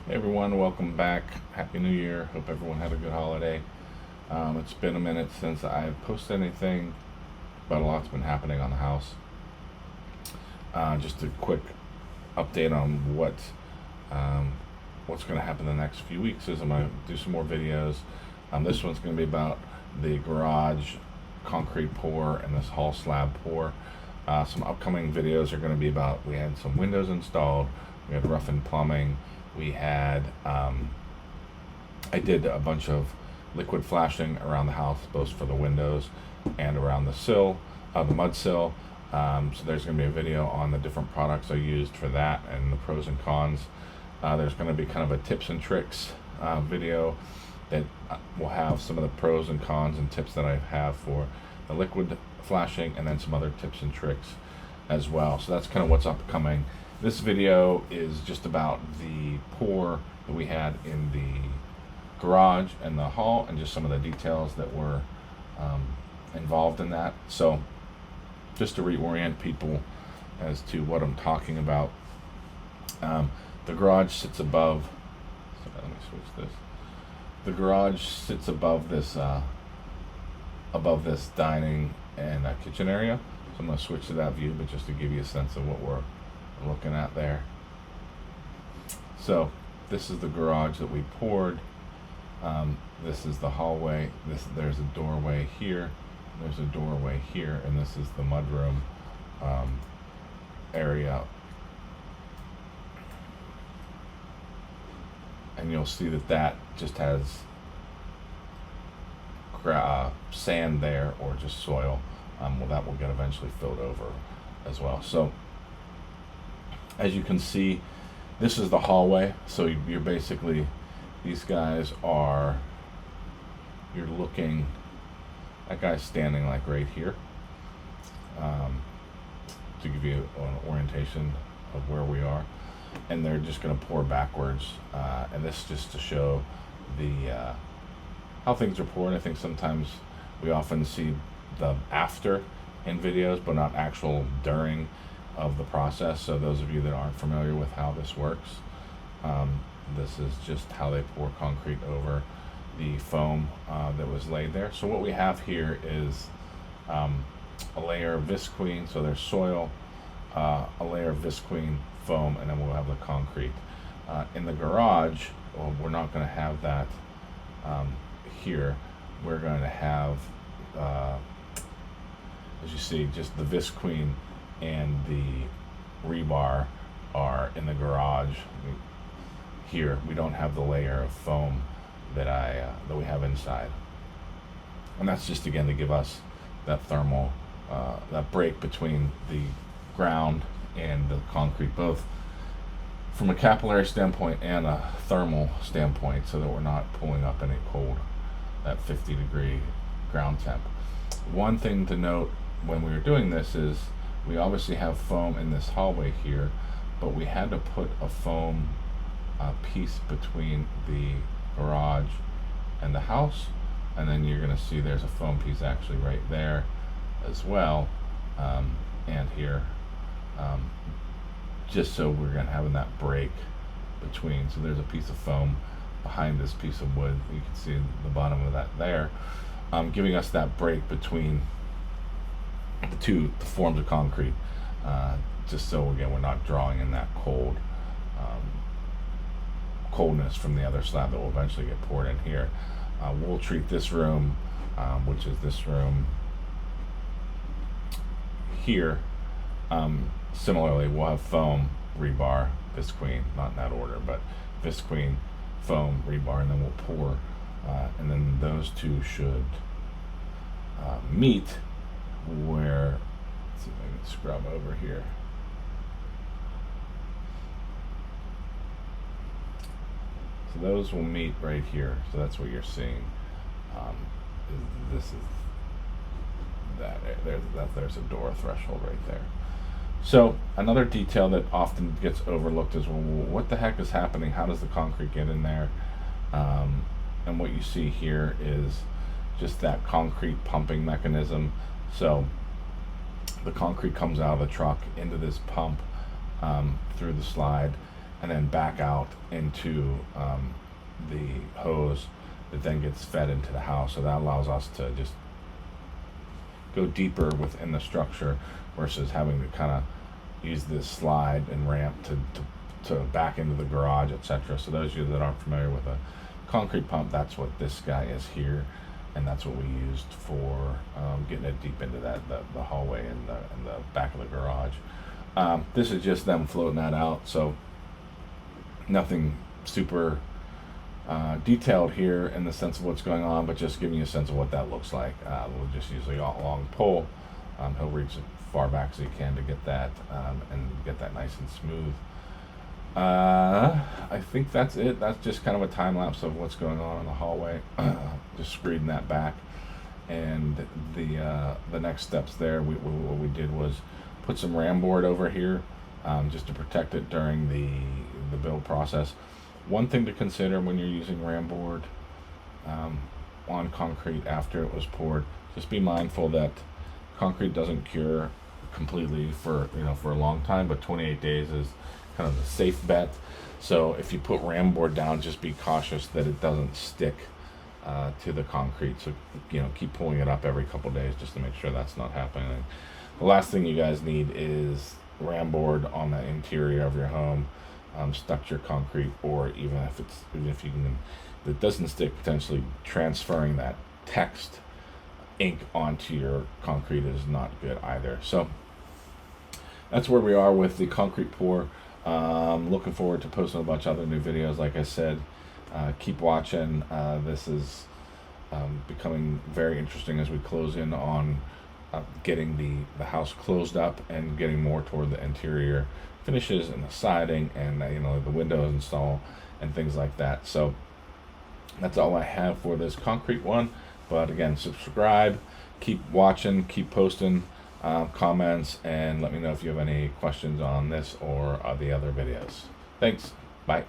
Hey everyone, welcome back. Happy New Year. Hope everyone had a good holiday. It's been a minute since I've posted anything, but a lot's been happening on the house. Just a quick update on what's going to happen the next few weeks is I'm going to do some more videos. This one's going to be about the garage concrete pour and this hall slab pour. Some upcoming videos are going to be about, we had some windows installed, we had rough-in plumbing, we had I did a bunch of liquid flashing around the house, both for the windows and around the sill, the mud sill. So there's going to be a video on the different products I used for that and the pros and cons. There's going to be kind of a tips and tricks video that will have some of the pros and cons and tips that I have for the liquid flashing, and then some other tips and tricks as well. So that's kind of what's upcoming. This video is just about the pour that we had in the garage and the hall, and just some of the details that were involved in that. So just to reorient people as to what I'm talking about, the garage sits above, sorry, let me switch this. The garage sits above this dining and kitchen area. So I'm going to switch to that view, but just to give you a sense of what we're looking at there. So this is the garage that we poured. This is the hallway. There's a doorway here. There's a doorway here, and this is the mudroom area. And you'll see that just has sand there, or just soil. Well, that will get eventually filled over as well. So as you can see, this is the hallway. So you're basically, these guys are, you're looking, that guy's standing like right here, to give you an orientation of where we are. And they're just going to pour backwards, and this just to show the how things are poured. I think sometimes we often see the after in videos, but not actual during of the process. So those of you that aren't familiar with how this works, this is just how they pour concrete over the foam that was laid there. So what we have here is a layer of visqueen, so there's soil, a layer of visqueen foam, and then we'll have the concrete. In the garage, well, we're not going to have that here. We're going to have, as you see, just the visqueen and the rebar are in the garage. Here we don't have the layer of foam that we have inside, and that's just again to give us that thermal, that break between the ground and the concrete, both from a capillary standpoint and a thermal standpoint, so that we're not pulling up any cold at 50-degree ground temp. One thing to note when we were doing this is we obviously have foam in this hallway here, but we had to put a foam piece between the garage and the house, and then you're going to see there's a foam piece actually right there as well, and here, just so we're going to have that break between. So there's a piece of foam behind this piece of wood. You can see the bottom of that there, giving us that break between the forms of concrete, just so again we're not drawing in that coldness from the other slab that will eventually get poured in here. We'll treat this room, which is this room here, similarly. We'll have foam, rebar, visqueen, not in that order, but visqueen, foam, rebar, and then we'll pour, and then those two should meet where, let's see if I can scrub over here. So those will meet right here. So that's what you're seeing. This is that. There's a door threshold right there. So another detail that often gets overlooked is, well, what the heck is happening? How does the concrete get in there? And what you see here is just that concrete pumping mechanism. So the concrete comes out of the truck into this pump through the slide, and then back out into the hose that then gets fed into the house. So that allows us to just go deeper within the structure versus having to kind of use this slide and ramp to back into the garage, etc. So those of you that aren't familiar with a concrete pump, that's what this guy is here, and that's what we used for getting it deep into the hallway and the back of the garage. This is just them floating that out, so nothing super detailed here in the sense of what's going on, but just giving you a sense of what that looks like. We'll just use a long pole. He'll reach as far back as he can to get that and get that nice and smooth. I think that's it. That's just kind of a time lapse of what's going on in the hallway. Just screening that back, and the next steps there. What we did was put some ram board over here, just to protect it during the build process. One thing to consider when you're using ram board on concrete after it was poured, just be mindful that concrete doesn't cure completely for a long time, but 28 days is kind of the safe bet. So if you put ram board down, just be cautious that it doesn't stick to the concrete. So keep pulling it up every couple days just to make sure that's not happening. The last thing you guys need is ram board on the interior of your home, stuck to your concrete, or even if you can, if it doesn't stick, potentially transferring that text ink onto your concrete is not good either. So that's where we are with the concrete pour. Looking forward to posting a bunch of other new videos. Like I said, keep watching. This is becoming very interesting as we close in on getting the house closed up and getting more toward the interior finishes and the siding and the windows install and things like that. So that's all I have for this concrete one. But again, subscribe, keep watching, keep posting comments, and let me know if you have any questions on this or the other videos. Thanks. Bye.